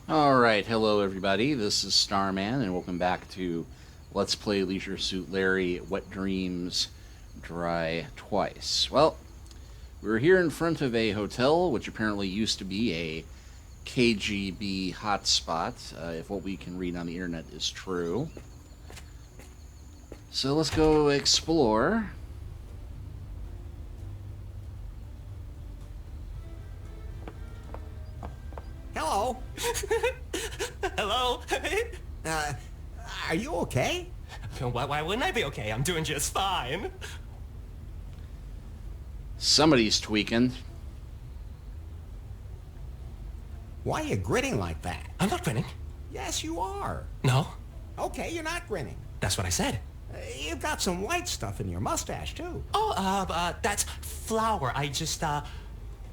Alright, hello everybody, this is Starman, and welcome back to Let's Play Leisure Suit Larry, Wet Dreams Dry Twice. Well, we're here in front of a hotel, which apparently used to be a KGB hotspot, if what we can read on the internet is true. So let's go explore. Hello. Hello? Uh, are you okay? Why wouldn't I be okay? I'm doing just fine. Somebody's tweaking. Why are you grinning like that? I'm not grinning. Yes, you are. No, Okay, you're not grinning. that's what I said. You've got some white stuff in your mustache, too. Oh, that's flour. I just,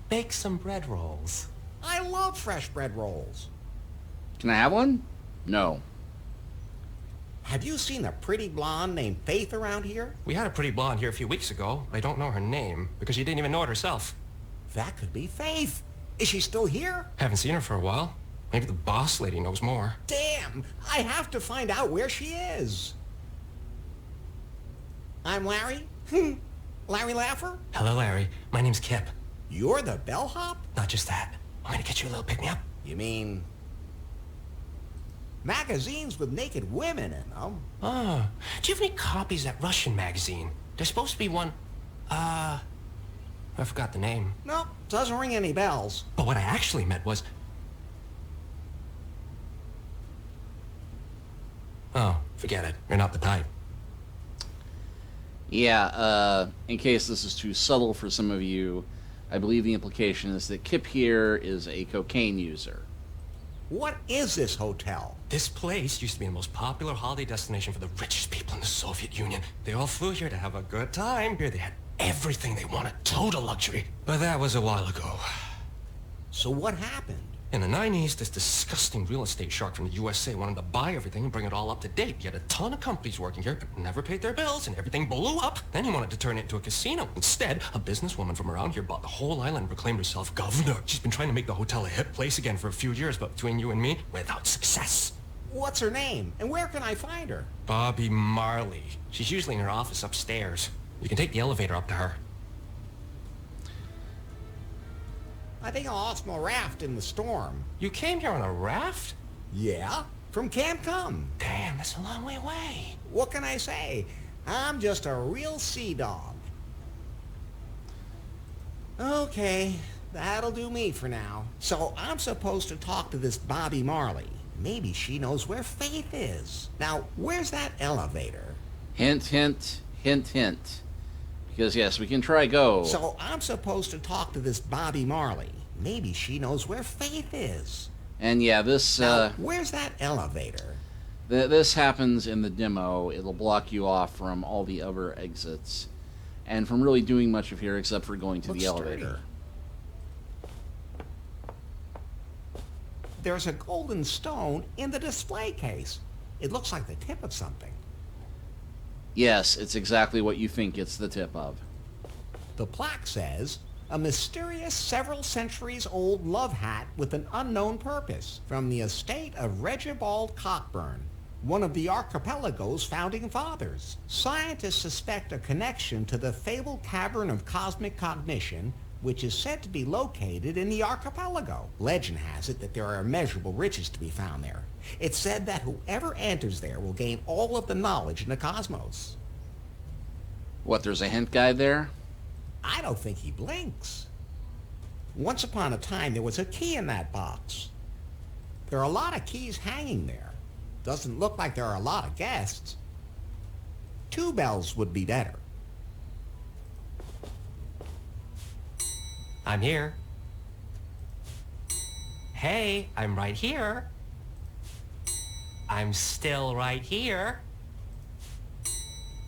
bake some bread rolls. I love fresh bread rolls. Can I have one? No. Have you seen a pretty blonde named Faith around here? We had a pretty blonde here a few weeks ago. I don't know her name, because she didn't even know it herself. That could be Faith. Is she still here? Haven't seen her for a while. Maybe the boss lady knows more. Damn, I have to find out where she is. I'm Larry. Larry Laffer? Hello, Larry. My name's Kip. You're the bellhop? Not just that. I'm gonna get you a little pick-me-up. You mean magazines with naked women in them? Oh, do you have any copies of that Russian magazine? There's supposed to be one, I forgot the name. Nope, doesn't ring any bells. But what I actually meant was... Oh, forget it. You're not the type. Yeah, in case this is too subtle for some of you, I believe the implication is that Kip here is a cocaine user. What is this hotel? This place used to be the most popular holiday destination for the richest people in the Soviet Union. They all flew here to have a good time. Here they had everything they wanted, total luxury. But that was a while ago. So what happened? In the 90s, this disgusting real estate shark from the USA wanted to buy everything and bring it all up to date. He had a ton of companies working here, but never paid their bills, and everything blew up. Then he wanted to turn it into a casino. Instead, a businesswoman from around here bought the whole island and proclaimed herself governor. She's been trying to make the hotel a hip place again for a few years, but between you and me, without success. What's her name? And where can I find her? Bobby Marley. She's usually in her office upstairs. You can take the elevator up to her. I think I lost my raft in the storm. You came here on a raft? Yeah? From Camp Cum. Damn, that's a long way away. What can I say? I'm just a real sea dog. Okay, that'll do me for now. So I'm supposed to talk to this Bobby Marley. Maybe she knows where Faith is. Now, where's that elevator? Hint, hint, hint, hint. Because yes, we can try go. So I'm supposed to talk to this Bobby Marley. Maybe she knows where Faith is. And yeah, this Now, where's that elevator? this happens in the demo. It'll block you off from all the other exits, and from really doing much of here except for going to Looks the elevator. sturdy. There's a golden stone in the display case. It looks like the tip of something. Yes, it's exactly what you think it's the tip of. The plaque says, a mysterious several centuries old love hat with an unknown purpose from the estate of Regibald Cockburn, one of the archipelago's founding fathers. Scientists suspect a connection to the fabled cavern of cosmic cognition, which is said to be located in the archipelago. Legend has it that there are immeasurable riches to be found there. It's said that whoever enters there will gain all of the knowledge in the cosmos. What, there's a hint guy there? I don't think he blinks. Once upon a time, there was a key in that box. There are a lot of keys hanging there. Doesn't look like there are a lot of guests. 2 bells would be better. I'm here. Hey, I'm right here. I'm still right here.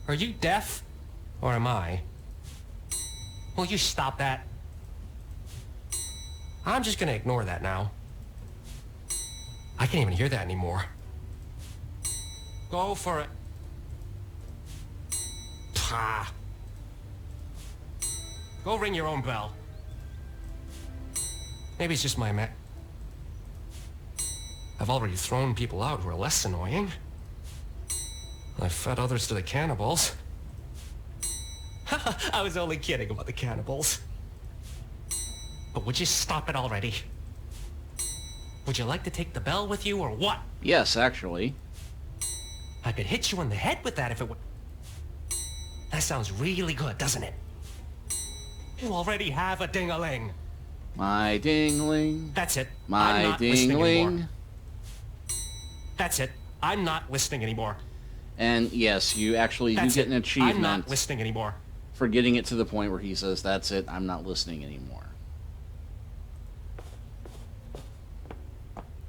Are you deaf? Or am I? Will you stop that? I'm just gonna ignore that now. I can't even hear that anymore. Go for it. Pah. Go ring your own bell. Maybe it's just my I've already thrown people out who are less annoying. I've fed others to the cannibals. I was only kidding about the cannibals. But would you stop it already? Would you like to take the bell with you or what? Yes, actually. I could hit you in the head with that if it would. That sounds really good, doesn't it? You already have a ding-a-ling. My dingling. That's it. I'm My not listening dingling. anymore. That's it. I'm not listening anymore. And yes, you actually do That's get it. an achievement I'm not listening anymore. for getting it to the point where he says, "That's it, I'm not listening anymore."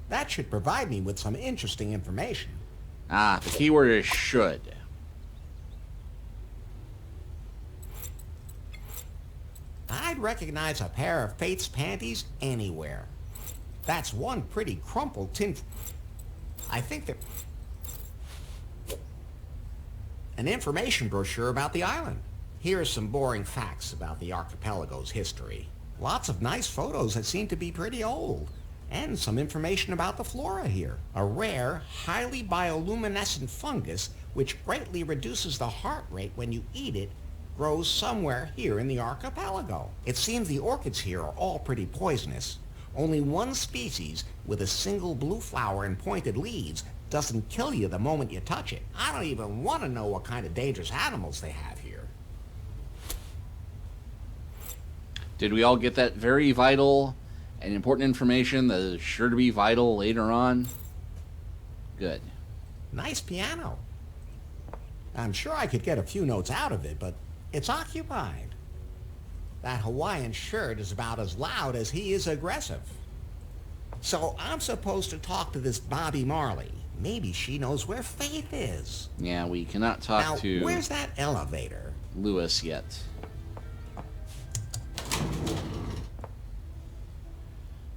That should provide me with some interesting information. Ah, the keyword is should. I'd recognize a pair of Faith's panties anywhere. That's one pretty crumpled tin... I think that... An information brochure about the island. Here are some boring facts about the archipelago's history. Lots of nice photos that seem to be pretty old. And some information about the flora here. A rare, highly bioluminescent fungus which greatly reduces the heart rate when you eat it grows somewhere here in the archipelago. It seems the orchids here are all pretty poisonous. Only one species with a single blue flower and pointed leaves doesn't kill you the moment you touch it. I don't even want to know what kind of dangerous animals they have here. Did we all get that very vital and important information that is sure to be vital later on? Good. Nice piano. I'm sure I could get a few notes out of it, but it's occupied. That Hawaiian shirt is about as loud as he is aggressive. So I'm supposed to talk to this Bobby Marley. Maybe she knows where Faith is. Yeah, we cannot talk Now, to where's that elevator? Lewis yet.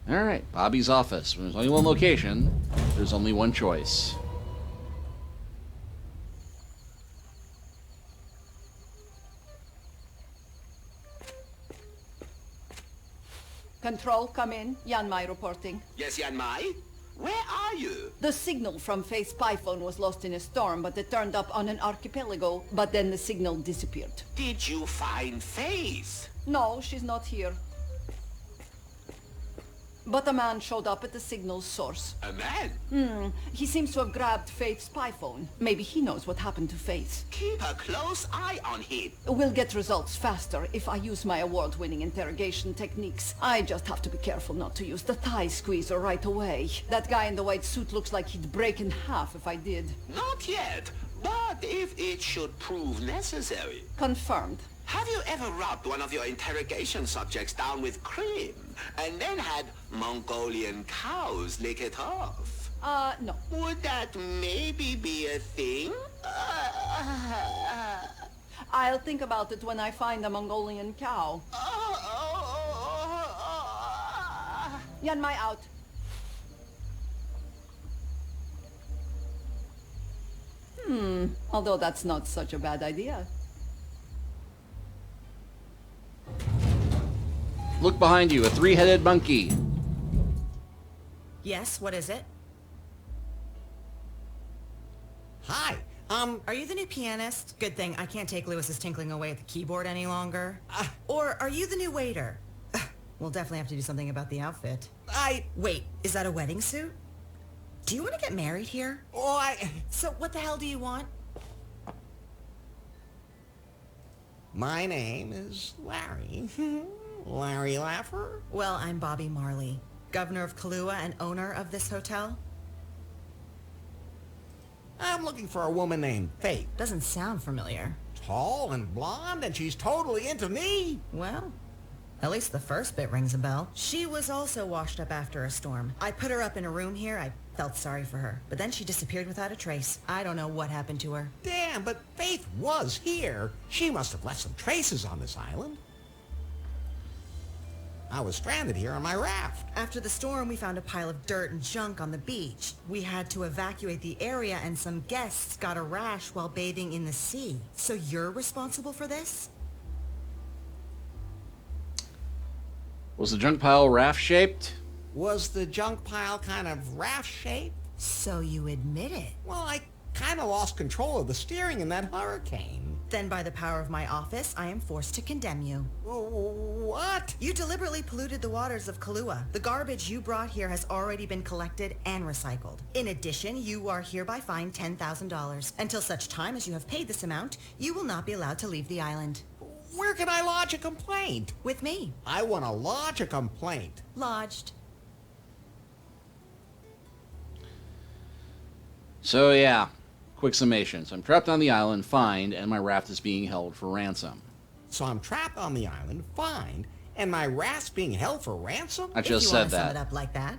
Alright, Bobby's office. When there's only one location, there's only one choice. Control, come in. Yanmai reporting. Yes, Yanmai? Where are you? The signal from Faith's spy phone was lost in a storm, but it turned up on an archipelago, but then the signal disappeared. Did you find Faith? No, she's not here. But a man showed up at the signal's source. A man? He seems to have grabbed Faith's spy phone. Maybe he knows what happened to Faith. Keep a close eye on him. We'll get results faster if I use my award-winning interrogation techniques. I just have to be careful not to use the thigh squeezer right away. That guy in the white suit looks like he'd break in half if I did. Not yet, but if it should prove necessary. Confirmed. Have you ever rubbed one of your interrogation subjects down with cream and then had Mongolian cows lick it off? No. Would that maybe be a thing? I'll think about it when I find a Mongolian cow. Yanmai out. Although that's not such a bad idea. Look behind you, a three-headed monkey. Yes, what is it? Hi, Are you the new pianist? Good thing I can't take Lewis's tinkling away at the keyboard any longer. Or are you the new waiter? We'll definitely have to do something about the outfit. Wait, is that a wedding suit? Do you want to get married here? So what the hell do you want? My name is Larry. Larry Laffer? Well, I'm Bobby Marley, governor of Kahlua and owner of this hotel. I'm looking for a woman named Faith. Doesn't sound familiar. Tall and blonde, and she's totally into me. Well, at least the first bit rings a bell. She was also washed up after a storm. I put her up in a room here. I felt sorry for her. But then she disappeared without a trace. I don't know what happened to her. Damn, but Faith was here. She must have left some traces on this island. I was stranded here on my raft. After the storm, we found a pile of dirt and junk on the beach. We had to evacuate the area, and some guests got a rash while bathing in the sea. So you're responsible for this? Was the junk pile raft-shaped? Was the junk pile kind of raft-shaped? So you admit it. Well, I kind of lost control of the steering in that hurricane. Then by the power of my office, I am forced to condemn you. What? You deliberately polluted the waters of Kahlua. The garbage you brought here has already been collected and recycled. In addition, you are hereby fined $10,000. Until such time as you have paid this amount, you will not be allowed to leave the island. Where can I lodge a complaint? With me. I want to lodge a complaint. Lodged. So yeah, quick summation. So I'm trapped on the island, fined, and my raft is being held for ransom. So I'm trapped on the island, fined, and my raft's being held for ransom? I just if you said want to sum that. it up like that.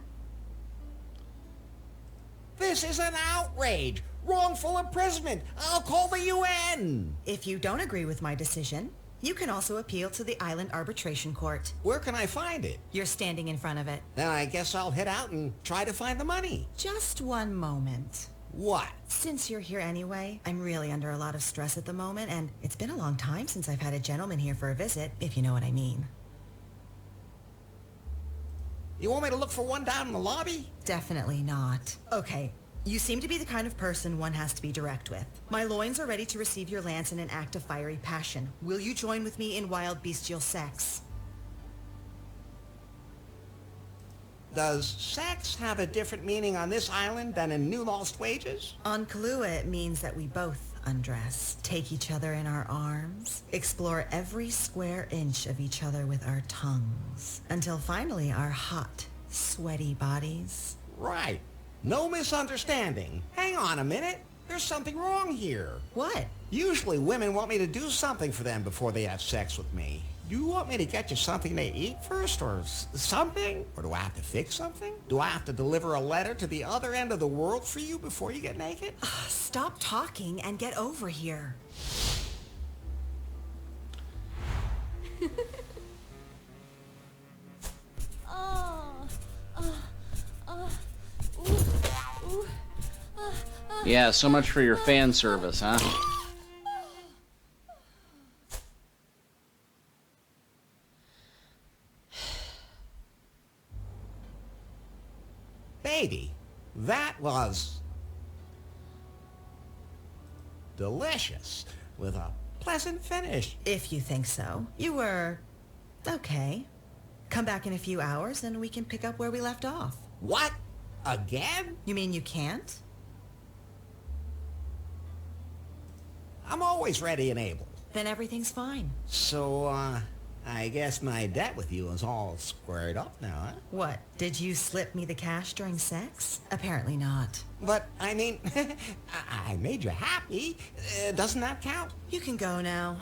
This is an outrage! Wrongful imprisonment! I'll call the UN! If you don't agree with my decision, you can also appeal to the Island Arbitration Court. Where can I find it? You're standing in front of it. Then I guess I'll head out and try to find the money. Just one moment. What? Since you're here anyway, I'm really under a lot of stress at the moment, and it's been a long time since I've had a gentleman here for a visit, if you know what I mean. You want me to look for one down in the lobby? Definitely not. Okay, you seem to be the kind of person one has to be direct with. My loins are ready to receive your lance in an act of fiery passion. Will you join with me in wild bestial sex? Does sex have a different meaning on this island than in New Lost Wages? On Kahlua, it means that we both undress, take each other in our arms, explore every square inch of each other with our tongues, until finally our hot, sweaty bodies. Right. No misunderstanding. Hang on a minute. There's something wrong here. What? Usually women want me to do something for them before they have sex with me. Do you want me to get you something to eat first, or something? Or do I have to fix something? Do I have to deliver a letter to the other end of the world for you before you get naked? Stop talking and get over here. Yeah, so much for your fan service, huh? Baby, that was delicious, with a pleasant finish. If you think so. You were... okay. Come back in a few hours and we can pick up where we left off. What? Again? You mean you can't? I'm always ready and able. Then everything's fine. So, I guess my debt with you is all squared up now, huh? What, did you slip me the cash during sex? Apparently not. But, I mean, I made you happy. Doesn't that count? You can go now.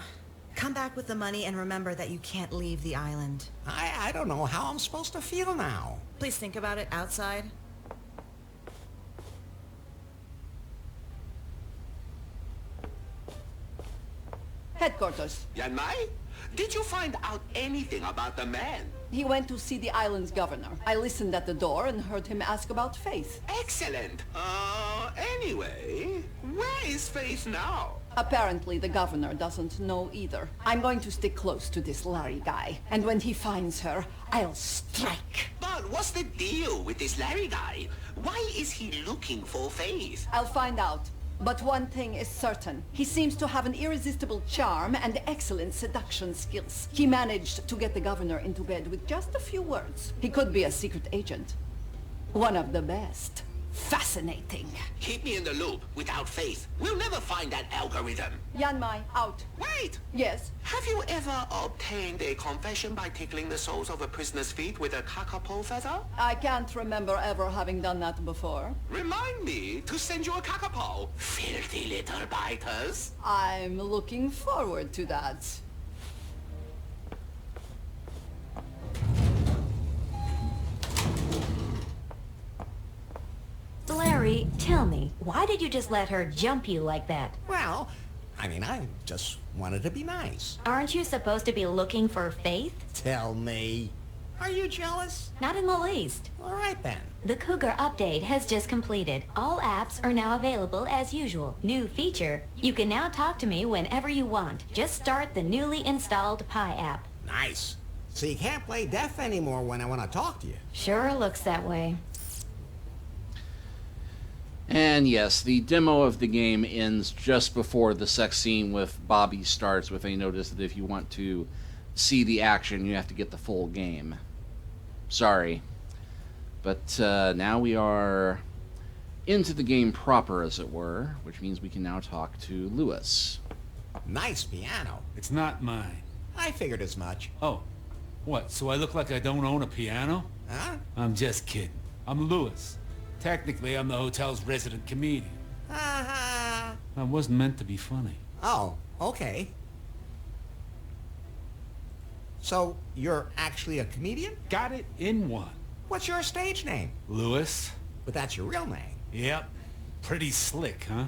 Come back with the money and remember that you can't leave the island. I don't know how I'm supposed to feel now. Please think about it outside. Headquarters. Yan Mai, did you find out anything about the man? He went to see the island's governor. I listened at the door and heard him ask about Faith. Excellent. Anyway, where is Faith now? Apparently the governor doesn't know either. I'm going to stick close to this Larry guy, and when he finds her, I'll strike. But what's the deal with this Larry guy? Why is he looking for Faith? I'll find out. But one thing is certain. He seems to have an irresistible charm and excellent seduction skills. He managed to get the governor into bed with just a few words. He could be a secret agent. One of the best. Fascinating. Keep me in the loop. Without Faith, we'll never find that algorithm. Yan Mai, out. Wait! Yes? Have you ever obtained a confession by tickling the soles of a prisoner's feet with a kakapo feather? I can't remember ever having done that before. Remind me to send you a kakapo, filthy little biters. I'm looking forward to that. Larry, tell me, why did you just let her jump you like that? Well, I mean, I just wanted to be nice. Aren't you supposed to be looking for Faith? Tell me. Are you jealous? Not in the least. All right then. The Cougar update has just completed. All apps are now available as usual. New feature, you can now talk to me whenever you want. Just start the newly installed Pi app. Nice. So you can't play deaf anymore when I want to talk to you. Sure looks that way. And yes, the demo of the game ends just before the sex scene with Bobby starts, with a notice that if you want to see the action, you have to get the full game. Sorry. But now we are into the game proper, as it were, which means we can now talk to Lewis. Nice piano. It's not mine. I figured as much. Oh, what, so I look like I don't own a piano? Huh? I'm just kidding. I'm Lewis. Technically, I'm the hotel's resident comedian. Ha I wasn't meant to be funny. Oh, okay. So, you're actually a comedian? Got it in one. What's your stage name? Lewis? But that's your real name. Yep. Pretty slick, huh?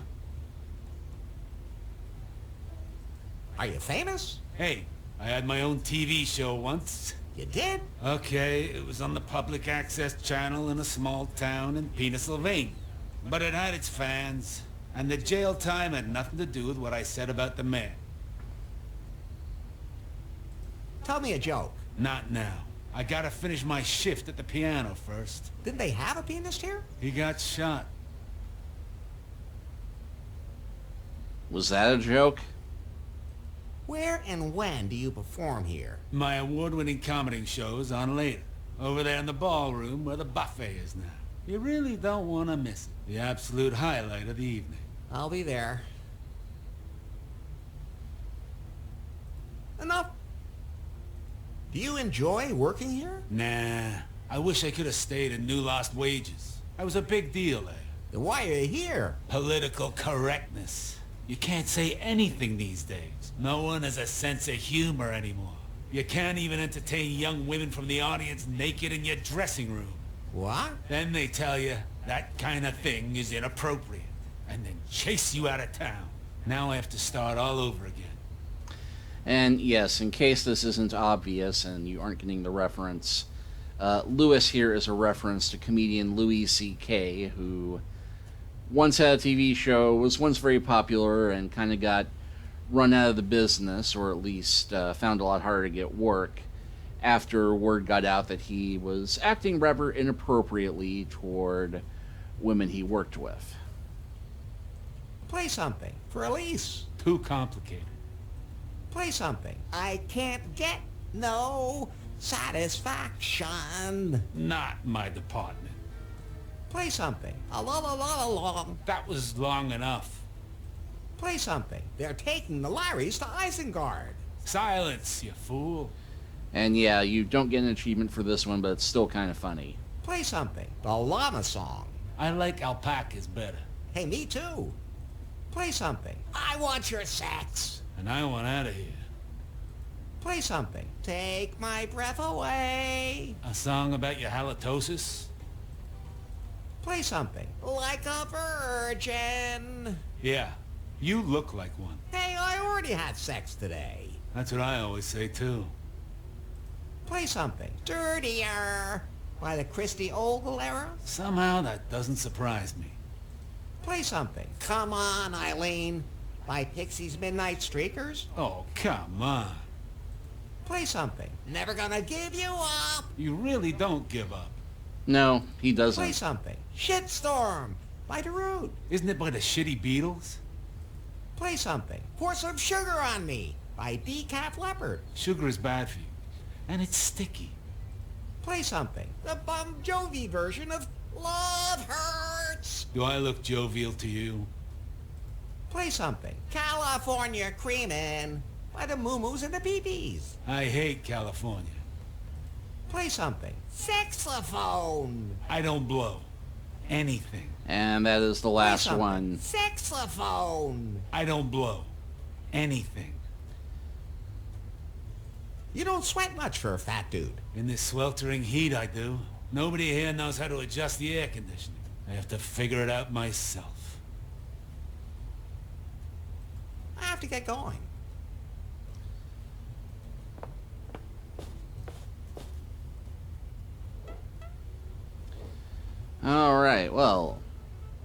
Are you famous? Hey, I had my own TV show once. You did? Okay, it was on the public access channel in a small town in Pennsylvania. But it had its fans, and the jail time had nothing to do with what I said about the man. Tell me a joke. Not now. I gotta finish my shift at the piano first. Didn't they have a pianist here? He got shot. Was that a joke? Where and when do you perform here? My award-winning comedy show's on later. Over there in the ballroom where the buffet is now. You really don't want to miss it. The absolute highlight of the evening. I'll be there. Enough. Do you enjoy working here? Nah. I wish I could have stayed in New Lost Wages. I was a big deal there. Then why are you here? Political correctness. You can't say anything these days. No one has a sense of humor anymore. You can't even entertain young women from the audience naked in your dressing room. What? Then they tell you that kind of thing is inappropriate, and then chase you out of town. Now I have to start all over again. And yes, in case this isn't obvious and you aren't getting the reference, Lewis here is a reference to comedian Louis C.K., who once had a TV show, was once very popular, and kind of got run out of the business, or at least found a lot harder to get work, after word got out that he was acting rather inappropriately toward women he worked with. Play something for Elise. Too complicated. Play something. I can't get no satisfaction. Not my department. Play something. A la la la la la. That was long enough. Play something. They're taking the Larrys to Isengard. Silence, you fool. And yeah, you don't get an achievement for this one, but it's still kind of funny. Play something. The llama song. I like alpacas better. Hey, me too. Play something. I want your sex. And I want out of here. Play something. Take my breath away. A song about your halitosis? Play something. Like a virgin. Yeah, you look like one. Hey, I already had sex today. That's what I always say too. Play something. Dirtier. By the Christy Ogle era. Somehow that doesn't surprise me. Play something. Come on, Eileen. By Pixie's Midnight Streakers. Oh, come on. Play something. Never gonna give you up. You really don't give up. No, he Play doesn't. something. Shitstorm. By Darude. Isn't it by the shitty Beatles? Play something. Pour some sugar on me. By Decaf Leopard. Sugar is bad for you. And it's sticky. Play something. The Bon Jovi version of Love Hurts. Do I look jovial to you? Play something. California Creamin'. By the Moo-Moos and the Pee-Pees. I hate California. Play something. Saxophone. I don't blow anything. And that is the Play last something. one. Saxophone. I don't blow anything. You don't sweat much for a fat dude. In this sweltering heat, I do. Nobody here knows how to adjust the air conditioning. I have to figure it out myself. I have to get going. All right, well,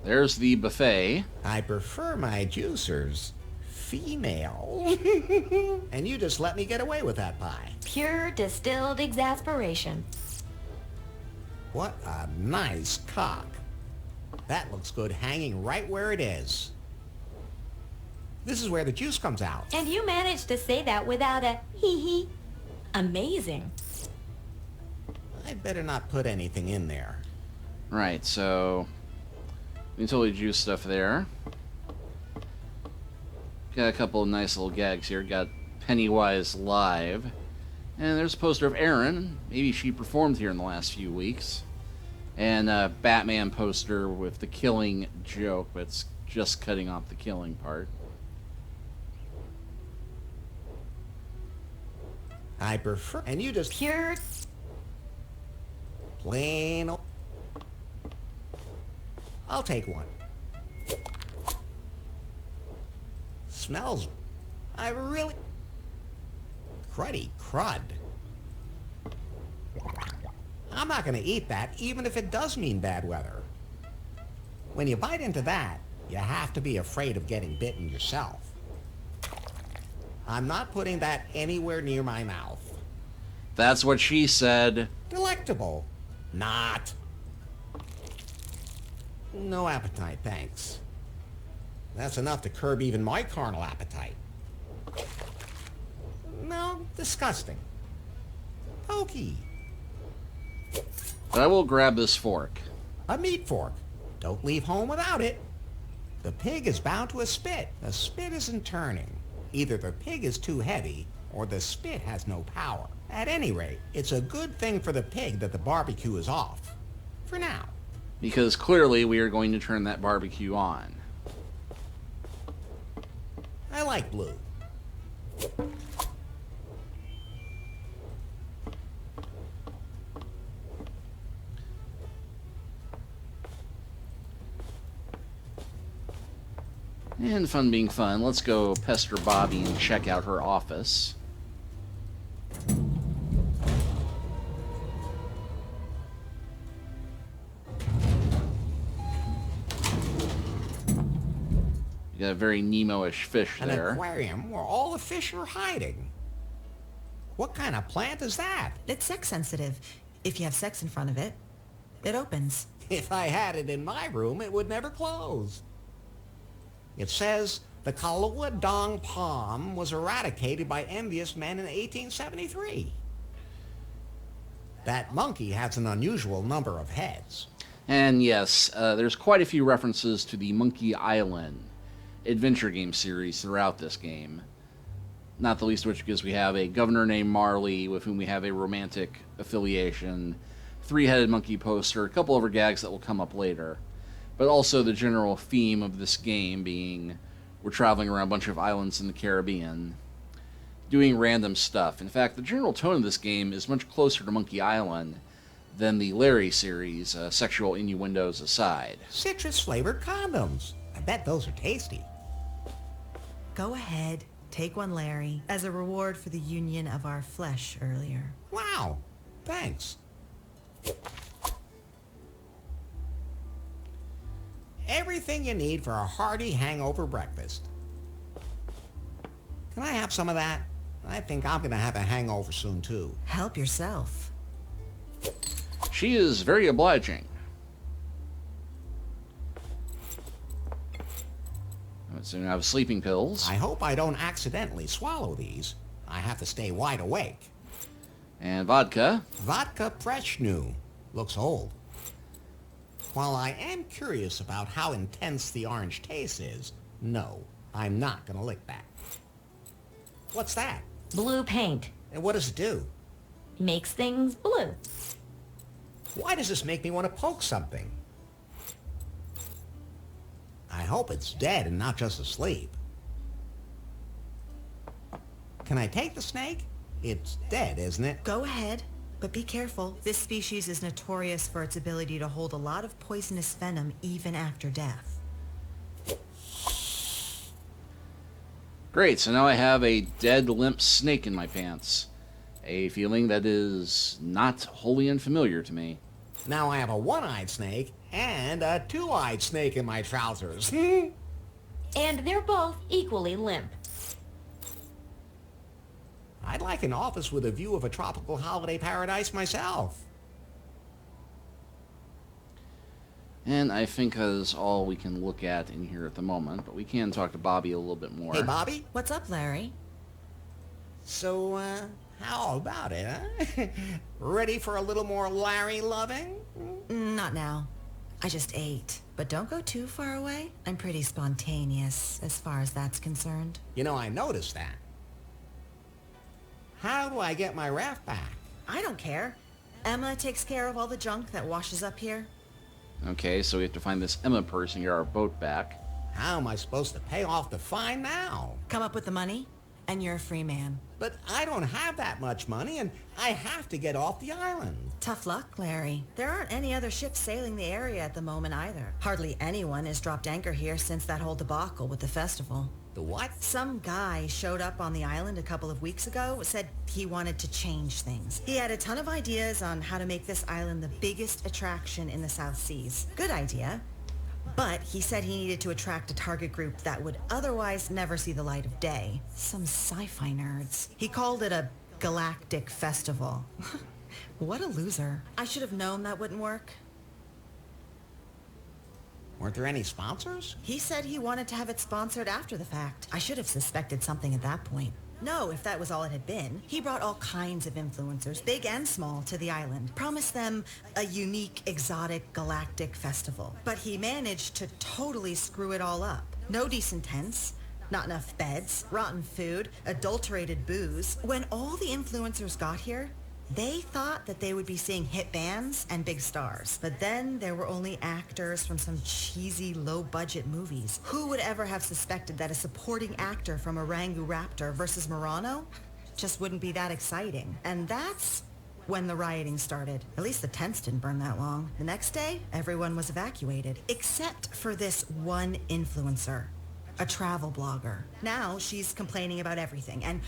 there's the buffet. I prefer my juicers female. And you just let me get away with that pie. Pure distilled exasperation. What a nice cock. That looks good hanging right where it is. This is where the juice comes out. And you managed to say that without a hee-hee. Amazing. I'd better not put anything in there. Right, so we can totally juice stuff there. Got a couple of nice little gags here. Got Pennywise live. And there's a poster of Erin. Maybe she performed here in the last few weeks. And a Batman poster with the killing joke, but it's just cutting off the killing part. I prefer... And you just... Pure... Plain... I'll take one. Smells... I really... Cruddy crud. I'm not going to eat that, even if it does mean bad weather. When you bite into that, you have to be afraid of getting bitten yourself. I'm not putting that anywhere near my mouth. That's what she said. Delectable. Not. No appetite, thanks. That's enough to curb even my carnal appetite. No, disgusting. Pokey. But I will grab this fork. A meat fork. Don't leave home without it. The pig is bound to a spit. The spit isn't turning. Either the pig is too heavy, or the spit has no power. At any rate, it's a good thing for the pig that the barbecue is off. For now. Because clearly we are going to turn that barbecue on. I like blue. And fun being fun, let's go pester Bobby and check out her office. You got a very Nemo-ish fish An there. aquarium where all the fish are hiding. What kind of plant is that? It's sex sensitive. If you have sex in front of it, it opens. If I had it in my room, it would never close. It says the Kahlua Dong palm was eradicated by envious men in 1873. That monkey has an unusual number of heads. And yes, there's quite a few references to the Monkey Island adventure game series throughout this game. Not the least of which because we have a governor named Marley with whom we have a romantic affiliation, three-headed monkey poster, a couple other gags that will come up later. But also the general theme of this game being we're traveling around a bunch of islands in the Caribbean, doing random stuff. In fact, the general tone of this game is much closer to Monkey Island than the Larry series, sexual innuendos aside. Citrus-flavored condoms. I bet those are tasty. Go ahead. Take one, Larry, as a reward for the union of our flesh earlier. Wow. Thanks. Everything you need for a hearty hangover breakfast. Can I have some of that? I think I'm going to have a hangover soon, too. Help yourself. She is very obliging. So now I have sleeping pills. I hope I don't accidentally swallow these. I have to stay wide awake. And vodka. Vodka fresh new. Looks old. While I am curious about how intense the orange taste is, no, I'm not going to lick that. What's that? Blue paint. And what does it do? Makes things blue. Why does this make me want to poke something? I hope it's dead and not just asleep. Can I take the snake? It's dead, isn't it? Go ahead, but be careful. This species is notorious for its ability to hold a lot of poisonous venom even after death. Great, so now I have a dead, limp snake in my pants. A feeling that is not wholly unfamiliar to me. Now I have a one-eyed snake and a two-eyed snake in my trousers. And they're both equally limp. I'd like an office with a view of a tropical holiday paradise myself. And I think that's all we can look at in here at the moment, but we can talk to Bobby a little bit more. Hey, Bobby? What's up, Larry? So, how about it, huh? Ready for a little more Larry loving? Not now. I just ate. But don't go too far away. I'm pretty spontaneous as far as that's concerned. You know, I noticed that. How do I get my raft back? I don't care. Emma takes care of all the junk that washes up here. Okay, so we have to find this Emma person, get our boat back. How am I supposed to pay off the fine now? Come up with the money, and you're a free man. But I don't have that much money, and I have to get off the island. Tough luck, Larry. There aren't any other ships sailing the area at the moment either. Hardly anyone has dropped anchor here since that whole debacle with the festival. The what? Some guy showed up on the island a couple of weeks ago, said he wanted to change things. He had a ton of ideas on how to make this island the biggest attraction in the South Seas. Good idea. But he said he needed to attract a target group that would otherwise never see the light of day. Some sci-fi nerds. He called it a galactic festival. What a loser. I should have known that wouldn't work. Weren't there any sponsors? He said he wanted to have it sponsored after the fact. I should have suspected something at that point. No, if that was all it had been. He brought all kinds of influencers, big and small, to the island. Promised them a unique, exotic, galactic festival. But he managed to totally screw it all up. No decent tents, not enough beds, rotten food, adulterated booze. When all the influencers got here, they thought that they would be seeing hit bands and big stars. But then there were only actors from some cheesy, low-budget movies. Who would ever have suspected that a supporting actor from Orangu Raptor versus Murano just wouldn't be that exciting? And that's when the rioting started. At least the tents didn't burn that long. The next day, everyone was evacuated, except for this one influencer. A travel blogger. Now she's complaining about everything and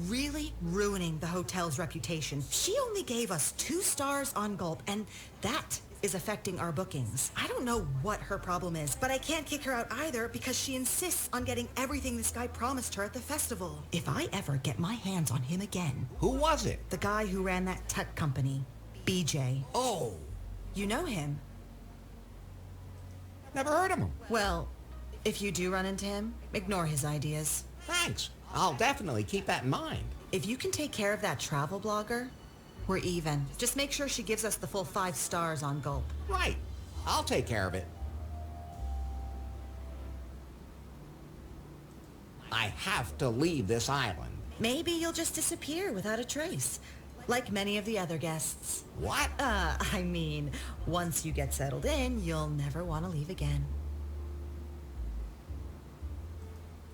really ruining the hotel's reputation. She only gave us 2 stars on Gulp, and that is affecting our bookings. I don't know what her problem is, but I can't kick her out either because she insists on getting everything this guy promised her at the festival. If I ever get my hands on him again... Who was it? The guy who ran that tut company, BJ. Oh, You know him? never heard of him. Well, if you do run into him, ignore his ideas. Thanks. I'll definitely keep that in mind. If you can take care of that travel blogger, we're even. Just make sure she gives us the full 5 stars on Gulp. Right. I'll take care of it. I have to leave this island. Maybe you'll just disappear without a trace, like many of the other guests. What? I mean, once you get settled in, you'll never want to leave again.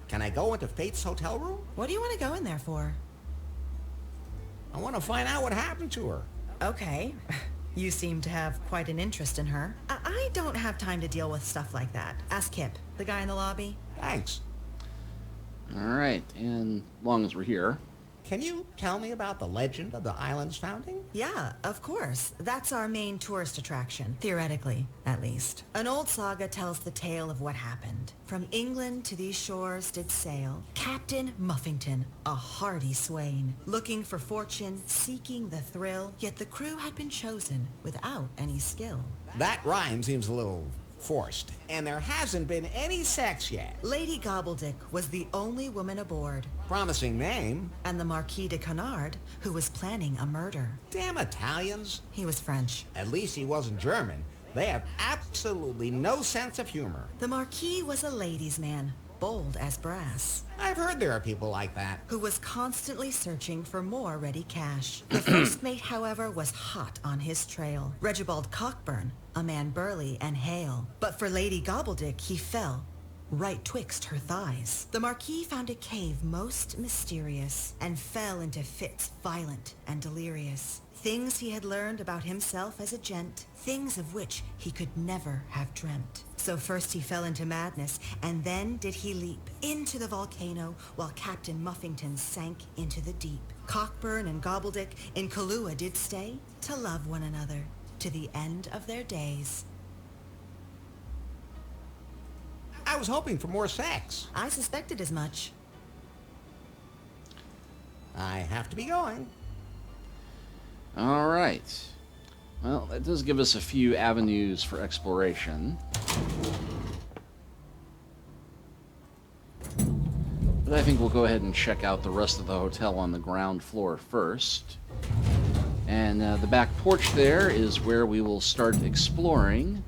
Can I go into Faith's hotel room? What do you want to go in there for? I want to find out what happened to her. Okay. You seem to have quite an interest in her. I don't have time to deal with stuff like that. Ask Kip, the guy in the lobby. Thanks. All right, and long as we're here, Can you tell me about the legend of the island's founding? Yeah, of course. That's our main tourist attraction, theoretically, at least. An old saga tells the tale of what happened. From England to these shores did sail Captain Muffington, a hardy swain, looking for fortune, seeking the thrill, yet the crew had been chosen without any skill. That rhyme seems a little forced, and there hasn't been any sex yet. Lady Gobbledick was the only woman aboard, Promising name. and the Marquis de Canard, who was planning a murder. Damn Italians. He was French. At least he wasn't German. They have absolutely no sense of humor. The Marquis was a ladies' man, bold as brass, I've heard there are people like that. who was constantly searching for more ready cash. The first mate, however, was hot on his trail. Regibald Cockburn, a man burly and hale. But for Lady Gobbledick, he fell right twixt her thighs. The Marquis found a cave most mysterious and fell into fits violent and delirious. Things he had learned about himself as a gent, things of which he could never have dreamt. So first he fell into madness, and then did he leap into the volcano while Captain Muffington sank into the deep. Cockburn and Gobbledick in Kahlua did stay to love one another to the end of their days. was hoping for more sex. I suspected as much. I have to be going. All right. Well, that does give us a few avenues for exploration. But I think we'll go ahead and check out the rest of the hotel on the ground floor first. And the back porch there is where we will start exploring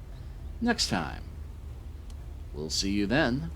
next time. We'll see you then.